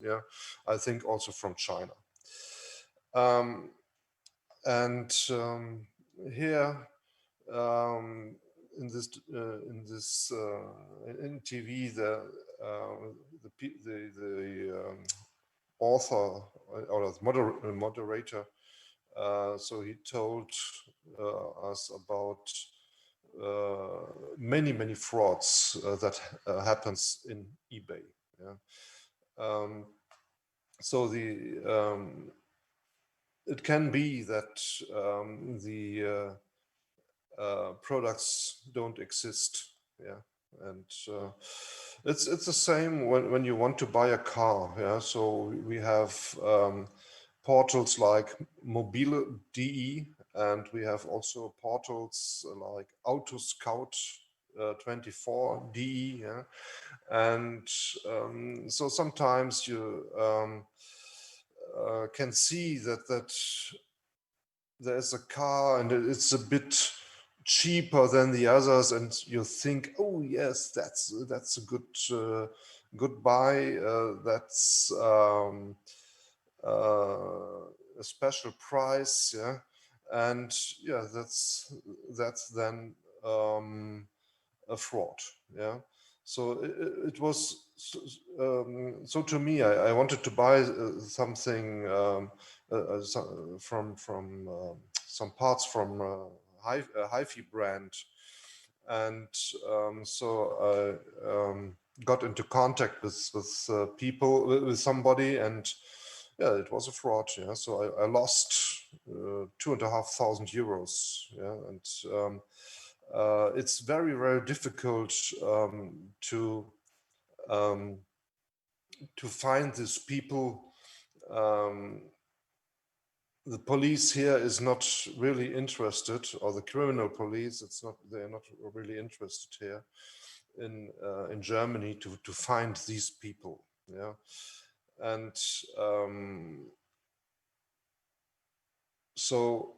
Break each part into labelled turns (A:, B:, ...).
A: Yeah, I think also from China. And here in TV, the author or the moderator, so he told us about many frauds that happens in eBay. Yeah. So it can be that the products don't exist. Yeah, and it's the same when you want to buy a car. Yeah, so we have portals like mobile.de, and we have also portals like Auto Scout 24.de. Yeah, and so sometimes you can see that there's a car and it's a bit cheaper than the others, and you think, oh yes, that's a good buy. That's a special price. Yeah, and yeah, that's then a fraud. Yeah. So it was so to me, I wanted to buy something from some parts from hi-fi brand, and so I got into contact with people, with somebody, and yeah, it was a fraud. Yeah, so I lost €2,500. Yeah, and it's very difficult um, to find these people. The police here is not really interested, or the criminal police. They're not really interested here in Germany to find these people. Yeah, and so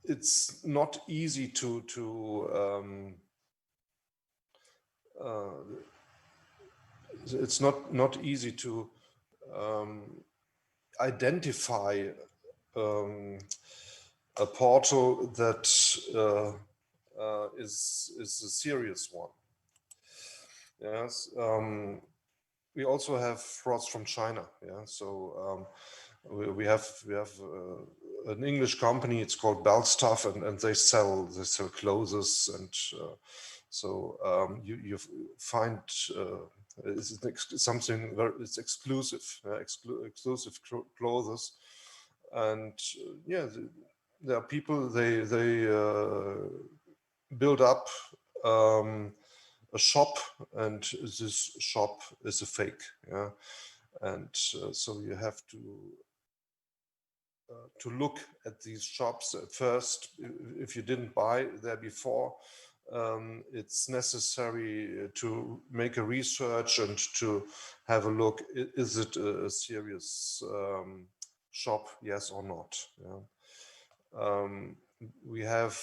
A: it's not easy it's not easy to identify a portal that is a serious one. Yes, we also have frauds from China. Yeah, so we have an English company. It's called Bellstuff, and they sell clothes, and so you find it's something very, it's exclusive, exclusive clothes, and yeah, there are people, they build up a shop, and this shop is a fake. Yeah, and so you have to look at these shops at first. If you didn't buy there before, it's necessary to make a research and to have a look. Is it a serious shop? Yes or not? Yeah. We have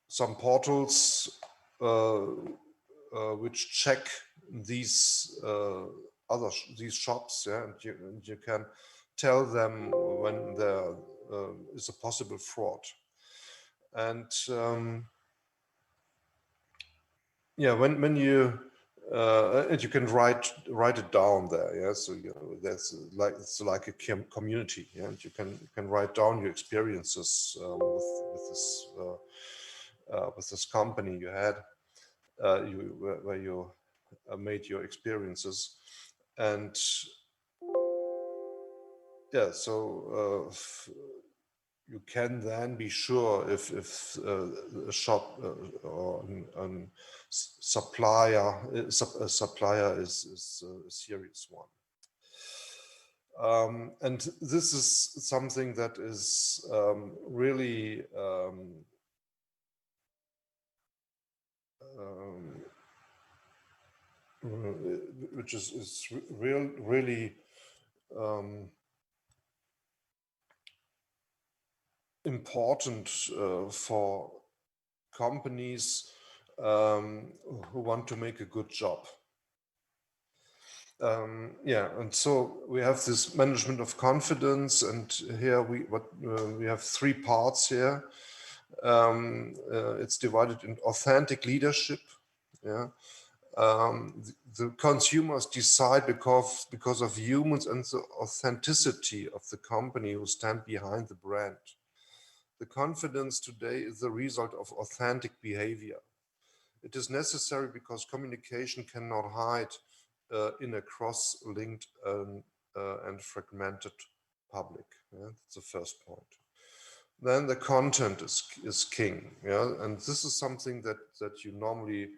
A: some portals which check these these shops. Yeah, and you can tell them when there is a possible fraud. And yeah, when you and you can write it down there. Yeah, so that's like, it's like a community. Yeah, and you can write down your experiences with this company you had, where you made your experiences. And yeah, so you can then be sure if a shop or a supplier is a serious one. And this is something that is really which is really important for companies who want to make a good job. Yeah, and so we have this management of confidence, and here we have three parts here. It's divided in authentic leadership. Yeah, the consumers decide because of humans and the authenticity of the company who stand behind the brand. The confidence today is the result of authentic behavior. It is necessary because communication cannot hide in a cross-linked and fragmented public. Yeah? That's the first point. Then the content is king. Yeah, and this is something that you normally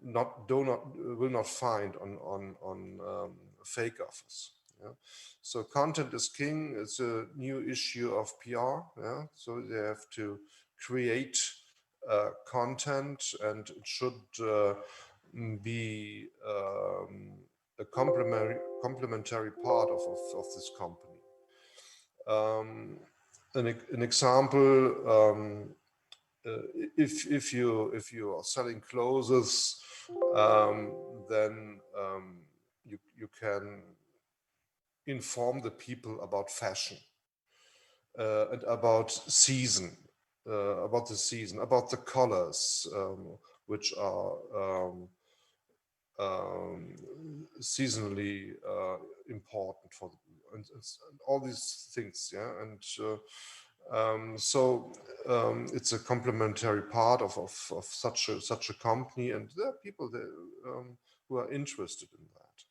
A: will not find on fake offers. Yeah? So content is king. It's a new issue of PR. Yeah, so they have to create content, and it should be a complementary part of this company. An example, if you are selling clothes, then you can inform the people about fashion and about the season, about the colors, which are seasonally important for and all these things. Yeah, and so it's a complementary part of such a company, and there are people that, who are interested in that.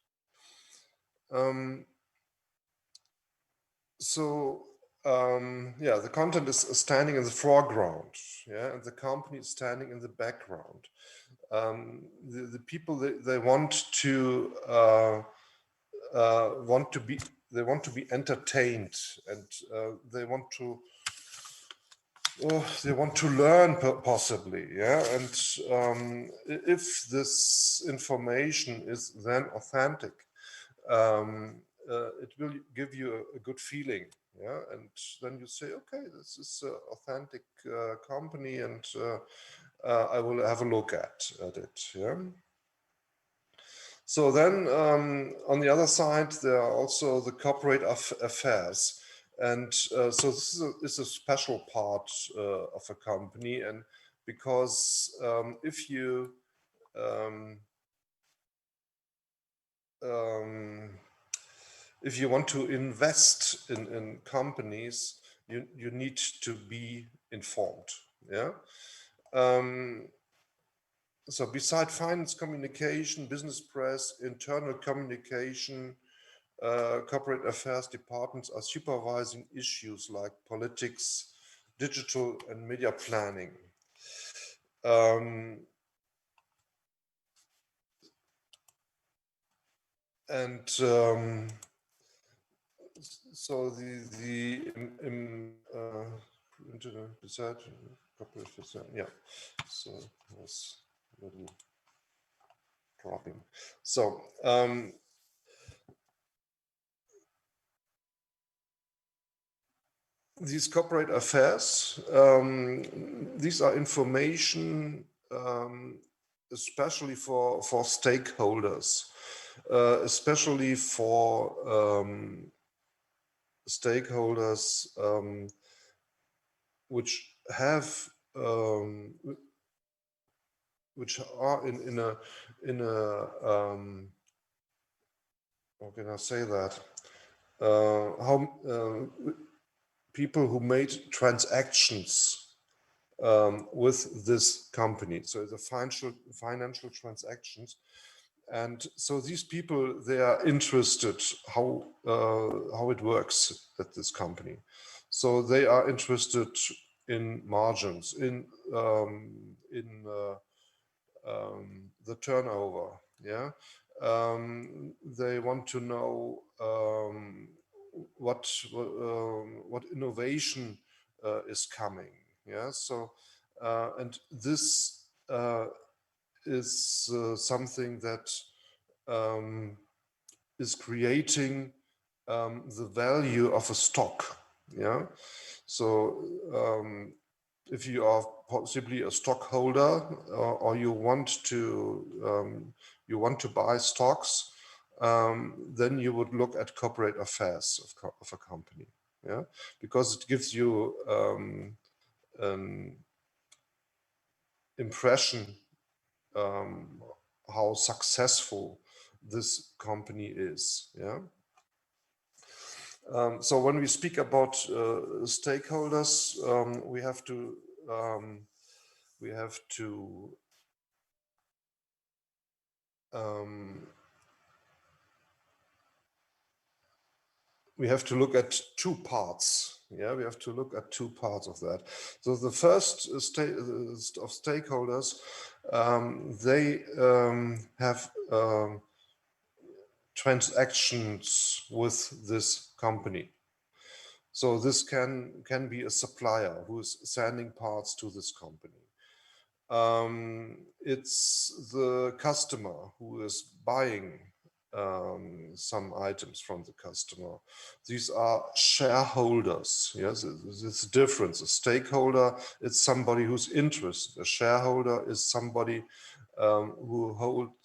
A: So yeah, the content is standing in the foreground, yeah, and the company is standing in the background. The people they want to be entertained, and they want to learn possibly, yeah. And if this information is then authentic, it will give you a good feeling, yeah. And then you say, okay, this is an authentic company, and I will have a look at it, yeah. So then on the other side, there are also the corporate affairs. And so this is a special part of a company. And because um, um, if you want to invest in companies, you need to be informed. Yeah. So beside finance communication, business press, internal communication, corporate affairs departments are supervising issues like politics, digital and media planning. And so beside corporate affairs, yeah. So it was a little dropping. So these corporate affairs, these are information, especially for stakeholders, especially for stakeholders which have which are in a how can I say that? How people who made transactions with this company, so the financial transactions, and so these people, they are interested how it works at this company. So they are interested in margins, in the turnover. Yeah, they want to know what innovation is coming. Yeah, so and this is something that is creating the value of a stock. Yeah, so if you are possibly a stockholder, or you want to buy stocks, then you would look at corporate affairs of a company, yeah, because it gives you an impression how successful this company is, yeah. So when we speak about stakeholders, we have to look at two parts. Yeah, we have to look at two parts of that. So the first of stakeholders, they have transactions with this company. So this can be a supplier who is sending parts to this company. It's the customer who is buying some items from the customer. These are shareholders. Yes, it's a difference. A stakeholder is somebody who's interested. A shareholder is somebody who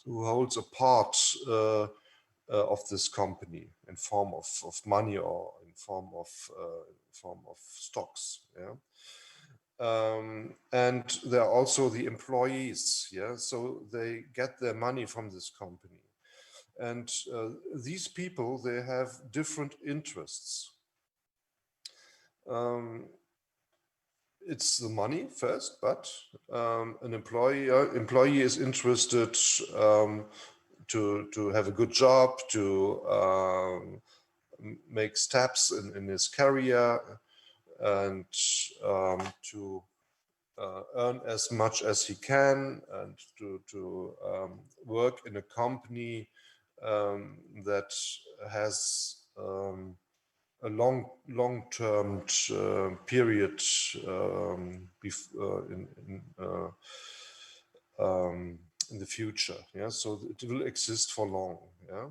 A: holds a part of this company in form of money or in form of stocks. Yeah. And there are also the employees, yeah, so they get their money from this company. And these people, they have different interests. It's the money first, but an employee is interested to have a good job, to make steps in his career, and to earn as much as he can, and to work in a company that has a long-term period in the future. Yeah, so it will exist for long. Yeah.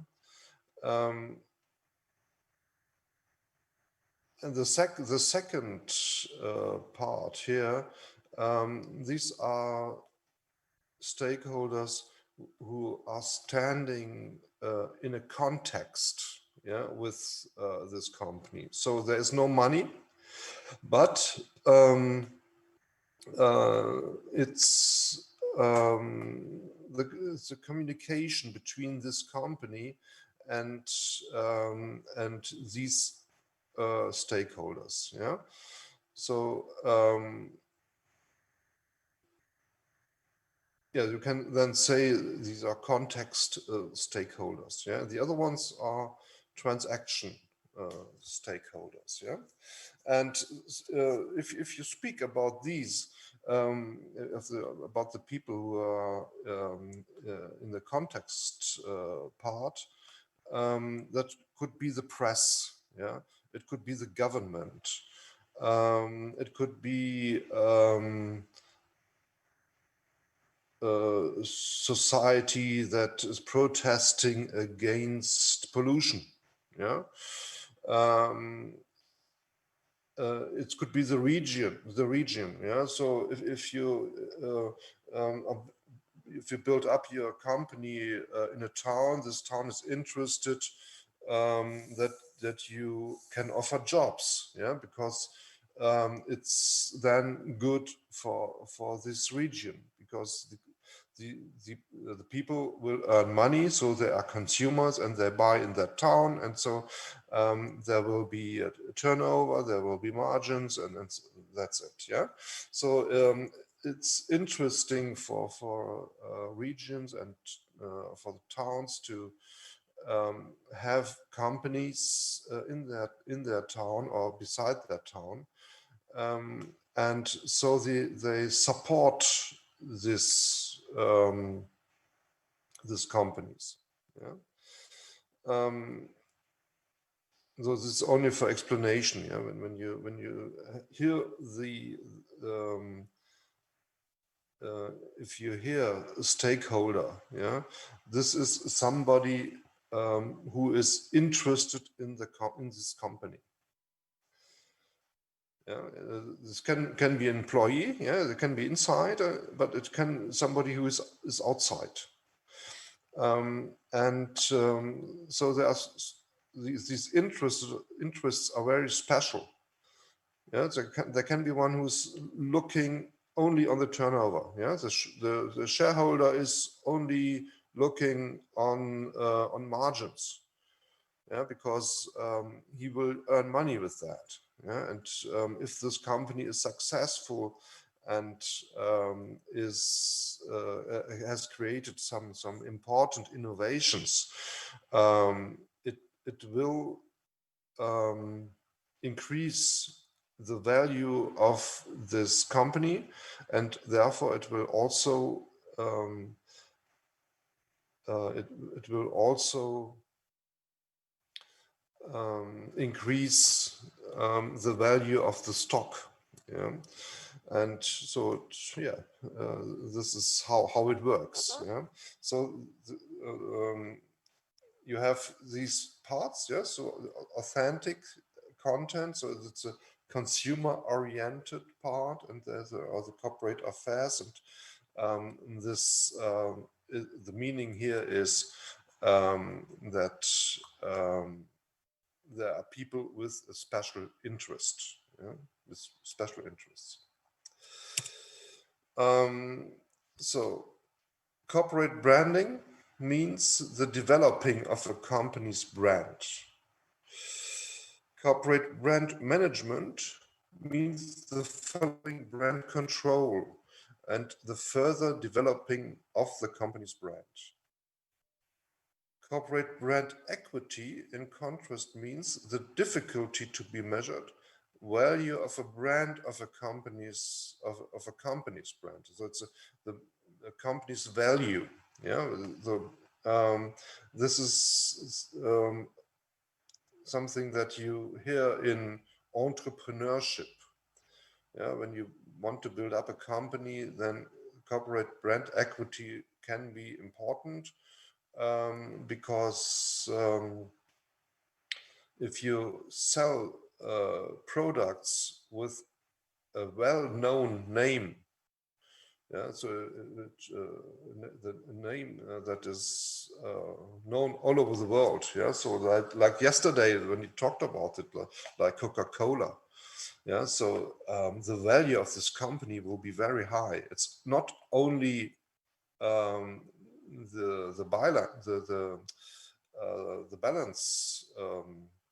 A: And the second part here, these are stakeholders who are standing in a context, yeah, with this company. So there is no money, but it's the communication between this company and these stakeholders. Yeah. So yeah, you can then say these are context stakeholders. Yeah. The other ones are transaction stakeholders. Yeah. And if you speak about these, about the people who are in the context part, that could be the press. Yeah. It could be the government. It could be society that is protesting against pollution. Yeah. It could be the region. Yeah. So if you build up your company in a town, this town is interested that you can offer jobs. Yeah, because it's then good for this region, because the people will earn money, so they are consumers and they buy in that town, and so there will be a turnover, there will be margins, and that's it. Yeah, so it's interesting for regions and for the towns to have companies in their town or beside their town, and so they support this these companies. Yeah. So this is only for explanation. Yeah. When you hear the if you hear a stakeholder, yeah, this is somebody who is interested in this company. Yeah, this can be an employee. Yeah, it can be inside, but it can somebody who is outside. So these interests are very special. Yeah, there can be one who's looking only on the turnover. Yeah, the shareholder is only looking on margins. Yeah, because he will earn money with that. Yeah, and if this company is successful and has created some important innovations, it will increase the value of this company, and therefore it will also it will also increase the value of the stock. Yeah, and so yeah, this is how it works. Yeah, so you have these parts. Yeah, so authentic content. So it's a consumer-oriented part, and there's the corporate affairs, and the meaning here is that there are people with a special interest, yeah, with special interests. So corporate branding means the developing of a company's brand. Corporate brand management means the following: brand control and the further developing of the company's brand. Corporate brand equity, in contrast, means the difficulty to be measured value of a brand of a company's brand. So it's the company's value. Yeah, this is something that you hear in entrepreneurship. Yeah, when you want to build up a company, then corporate brand equity can be important, because if you sell products with a well-known name, yeah, so the name that is known all over the world, yeah, so like yesterday when you talked about it, like Coca-Cola, yeah, so the value of this company will be very high. It's not only the balance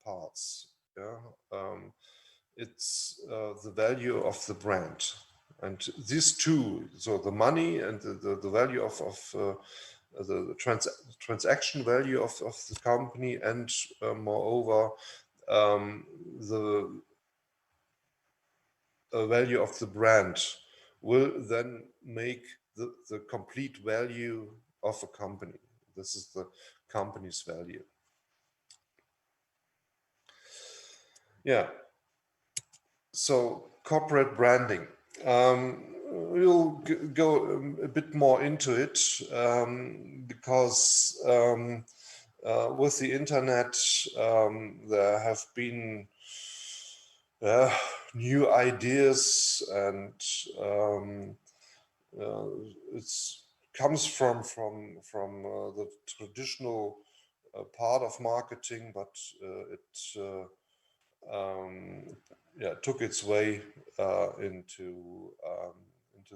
A: parts, yeah, it's the value of the brand, and these two, so the money and the value of the transaction value of the company, and moreover the value of the brand will then make the complete value of a company. This is the company's value. Yeah. So corporate branding. We'll go a bit more into it, because with the internet there have been new ideas, and it comes from the traditional part of marketing, but it took its way into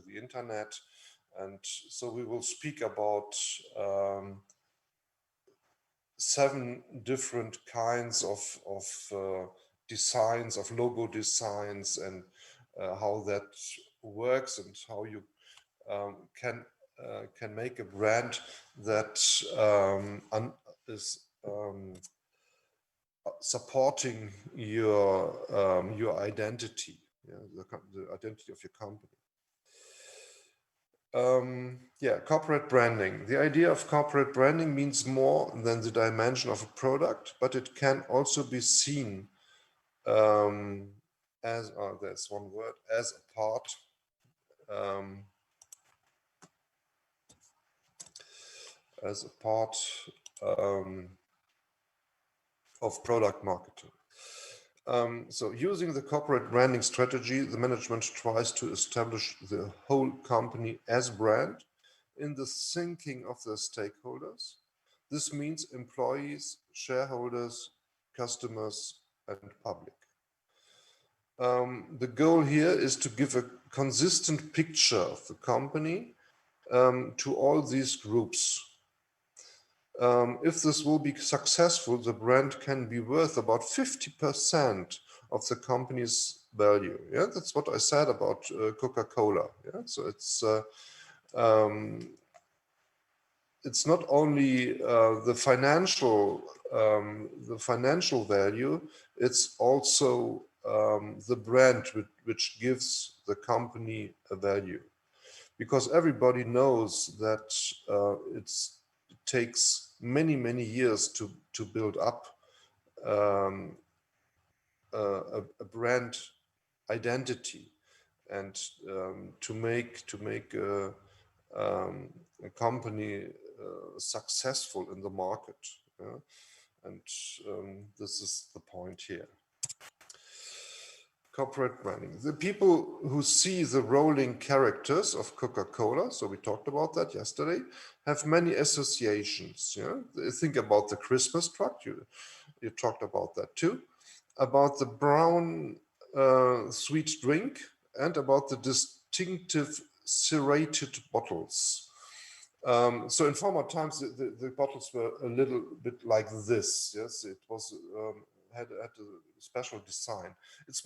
A: the internet, and so we will speak about 7 different kinds of designs, of logo designs, and how that works, and how you can make a brand that is supporting your identity, yeah, the identity of your company. Corporate branding. The idea of corporate branding means more than the dimension of a product, but it can also be seen as, that's one word, as a part of product marketing. So using the corporate branding strategy, the management tries to establish the whole company as brand, in the thinking of the stakeholders. This means employees, shareholders, customers, and public. The goal here is to give a consistent picture of the company to all these groups. If this will be successful, the brand can be worth about 50% of the company's value. Yeah, that's what I said about Coca-Cola. Yeah, so it's not only the financial value, it's also the brand which gives the company a value, because everybody knows that it takes many years to build up a brand identity and to make a company successful in the market. Yeah? And this is the point here. Corporate branding. The people who see the rolling characters of Coca-Cola, so we talked about that yesterday, have many associations. Yeah? Think about the Christmas truck, you talked about that too, about the brown sweet drink, and about the distinctive serrated bottles. So in former times, the bottles were a little bit like this. Yes, it was had a special design. It's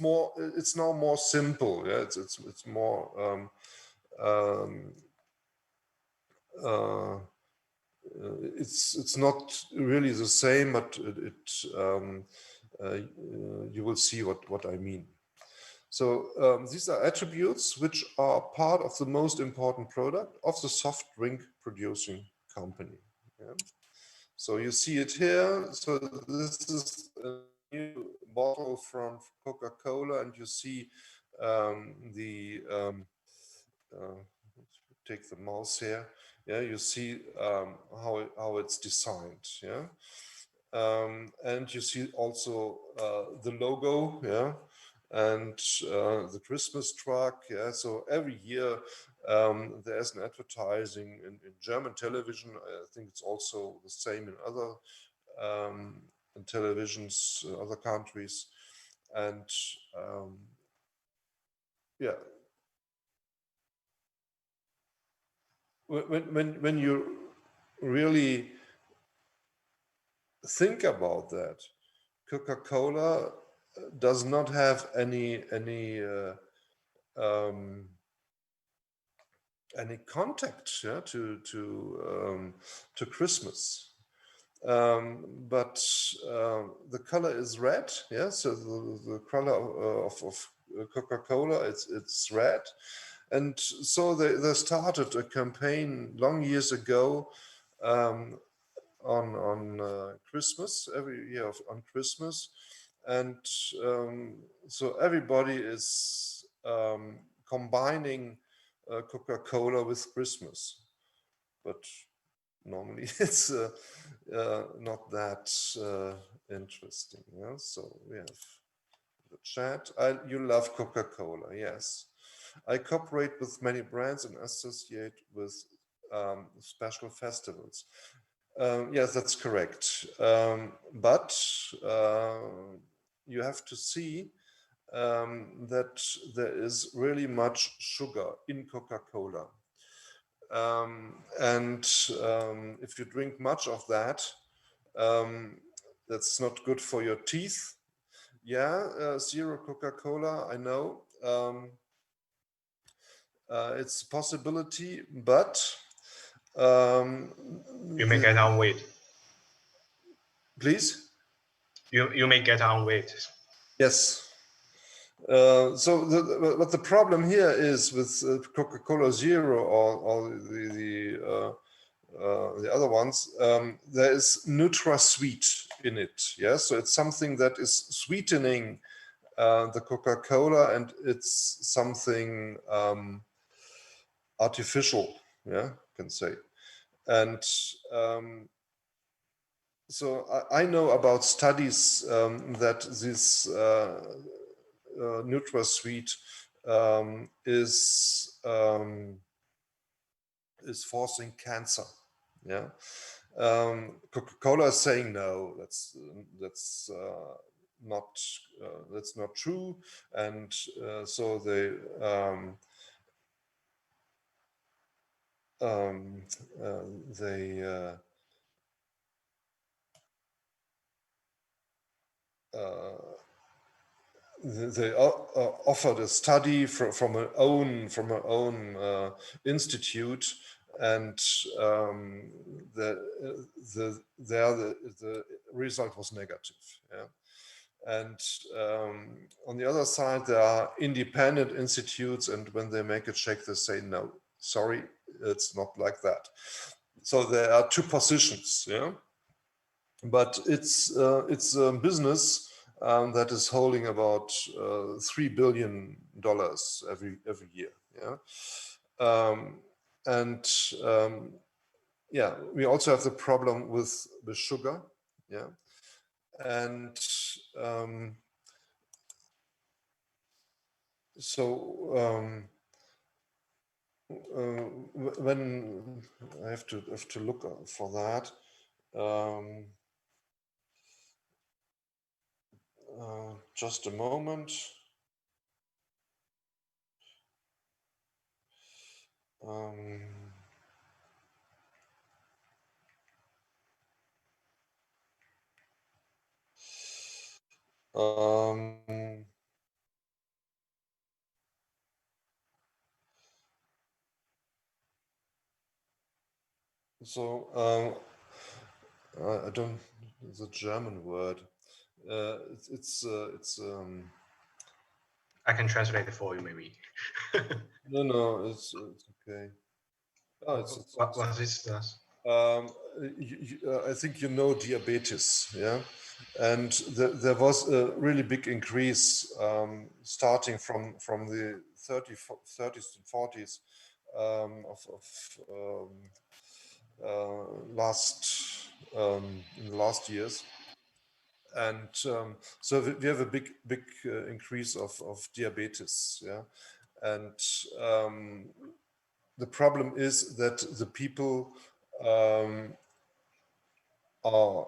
A: now more simple. Yeah, it's more it's not really the same, but you will see what I mean. So these are attributes which are part of the most important product of the soft drink producing company. Yeah? So you see it here. So this is a new bottle from Coca-Cola, and you see take the mouse here. Yeah, you see how it's designed. Yeah, and you see also the logo. Yeah. And the Christmas truck. Yeah, so every year there's an advertising in German television. I think it's also the same in other in televisions, other countries, and yeah. When you really think about that, Coca-Cola does not have any contact, yeah, to Christmas, but the color is red. Yeah, so the color of Coca-Cola, it's red, and so they started a campaign long years ago on Christmas, every year on Christmas. And so everybody is combining Coca-Cola with Christmas, but normally it's not that interesting. Yeah? So we have the chat. You love Coca-Cola, yes. I cooperate with many brands and associate with special festivals. Yes, that's correct. But you have to see that there is really much sugar in Coca-Cola. And if you drink much of that, that's not good for your teeth. Yeah, zero Coca-Cola, I know. It's a possibility, but
B: you may get on weight.
A: Please?
B: You may get on weight.
A: Yes. So what the problem here is with Coca-Cola Zero or the other ones, there is NutraSweet in it. Yeah, so it's something that is sweetening the Coca-Cola, and it's something artificial. Yeah, you can say. And so I know about studies that this NutraSweet is is forcing cancer. Yeah. Coca-Cola is saying no, that's not true, and so they they offered a study from an own institute, and the result was negative. Yeah. And on the other side, there are independent institutes, and when they make a check, they say, no, sorry, it's not like that. So there are two positions, yeah. But it's a business that is holding about $3 billion every year, yeah. Yeah, we also have the problem with sugar, yeah. And when I have to look for that, just a moment. I don't, the German word. It's
B: I can translate it for you, maybe.
A: no, it's okay. Oh,
B: What is this?
A: I think you know diabetes, yeah, and there was a really big increase starting from the 30s and 40s in the last years. And so we have a big increase of diabetes, yeah, and the problem is that the people are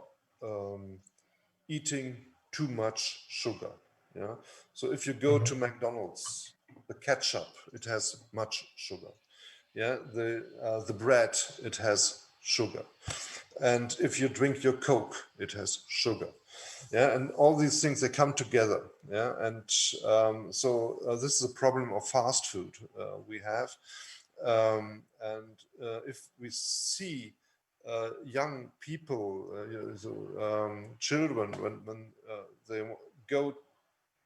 A: eating too much sugar. Yeah. So if you go to McDonald's, the ketchup, it has much sugar. Yeah. The bread, it has sugar. And if you drink your Coke, it has sugar. Yeah. And all these things, they come together. Yeah. And so this is a problem of fast food we have. And if we see young people, children, when they go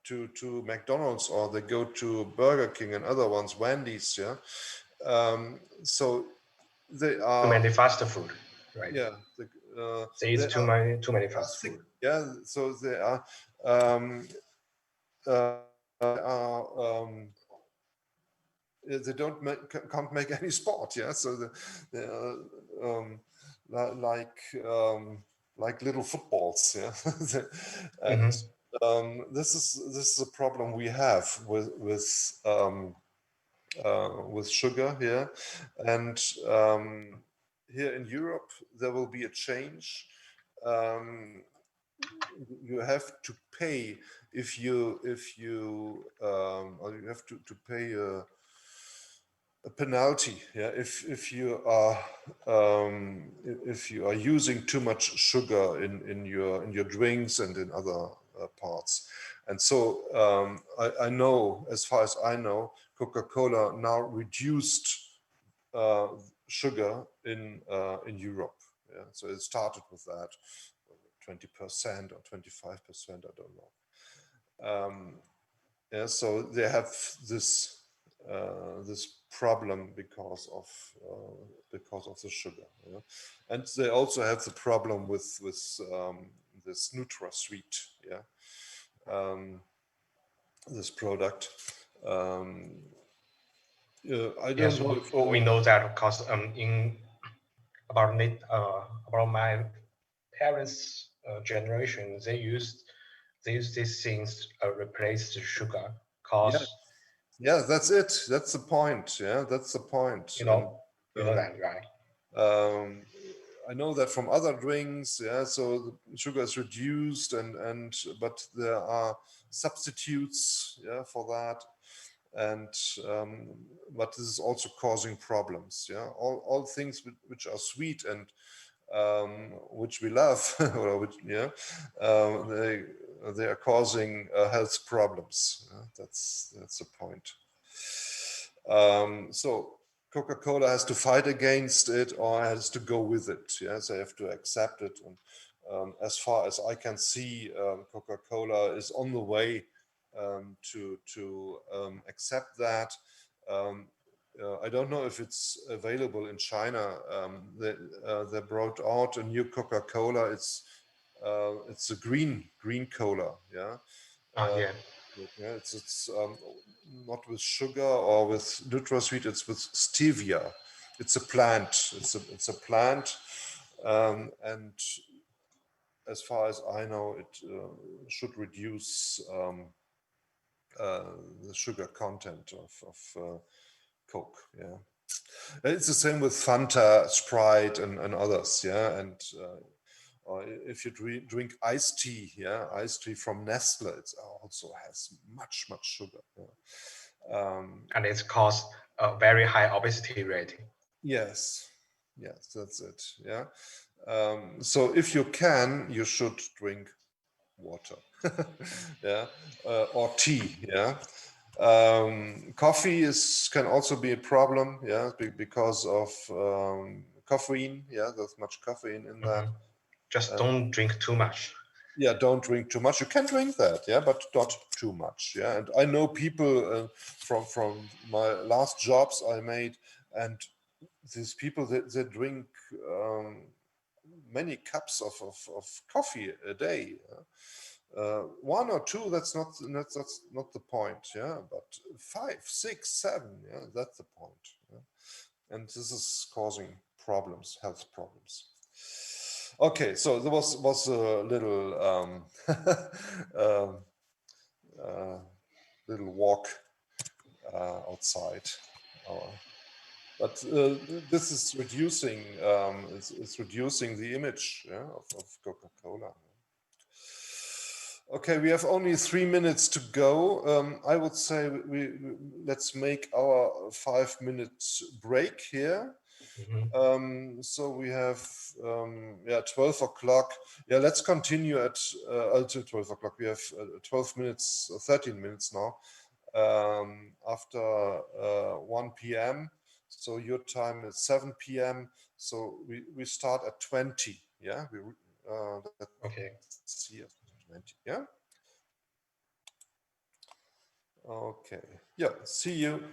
A: to McDonald's or they go to Burger King and other ones, Wendy's, yeah. So they are
B: Too many fast food, right?
A: yeah.
B: They eat too many fast food.
A: Yeah. So they are they can't make any sport, yeah. So they are like little footballs, yeah. And this is a problem we have with sugar here, and here in Europe there will be a change. You have to pay if you or you have to pay a penalty, yeah, if you are using too much sugar in your drinks and in other parts. And so I know, as far as I know, Coca-Cola now reduced sugar in Europe. Yeah, so it started with that 20% or 25%, I don't know. Yeah, so they have this problem because of the sugar, yeah? And they also have the problem with this NutraSweet, yeah, this product. I don't know if
B: we know that because about my parents' generation, they used these things replace the sugar. Cause
A: yeah, that's it. That's the point. Yeah, that's the point.
B: you know, You know that, right?
A: I know that from other drinks, yeah. So the sugar is reduced, but there are substitutes, yeah, for that, and but this is also causing problems, yeah. All things which are sweet and which we love, or which, yeah, they are causing health problems. That's the point. So Coca-Cola has to fight against it or has to go with it. Yes, they have to accept it. And as far as I can see, Coca-Cola is on the way to accept that. I don't know if it's available in China. They brought out a new Coca-Cola. It's a green cola. Yeah.
B: Yeah.
A: Yeah, it's not with sugar or with NutraSweet. It's with stevia. It's a plant. It's a plant, and as far as I know, it should reduce the sugar content of Coke. Yeah, it's the same with Fanta, Sprite, and others. Yeah, and or if you drink iced tea, yeah, iced tea from Nestle, it also has much sugar. Yeah.
B: And it's caused a very high obesity rate.
A: Yes, that's it. Yeah. So if you can, you should drink water. Yeah, or tea. Yeah. Coffee can also be a problem. Yeah, because of caffeine. Yeah, there's much caffeine in that.
B: Just don't drink too much.
A: Yeah, don't drink too much. You can drink that, yeah, but not too much. Yeah, and I know people from my last jobs I made, and these people they drink many cups of coffee a day. One or two, that's not the point. Yeah, but 5, 6, 7, yeah, that's the point. Yeah? And this is causing problems, health problems. Okay, so there was a little little walk outside. But this is reducing it's reducing the image, yeah, of Coca-Cola. Okay, we have only 3 minutes to go. I would say let's make our 5 minutes break here. So we have 12 o'clock. Yeah, let's continue at until 12 o'clock. We have 12 minutes, 13 minutes now after 1 p.m. So your time is 7 p.m. So we start at 20. Yeah,
B: Okay.
A: see at 20. Yeah. Okay. Yeah. See you.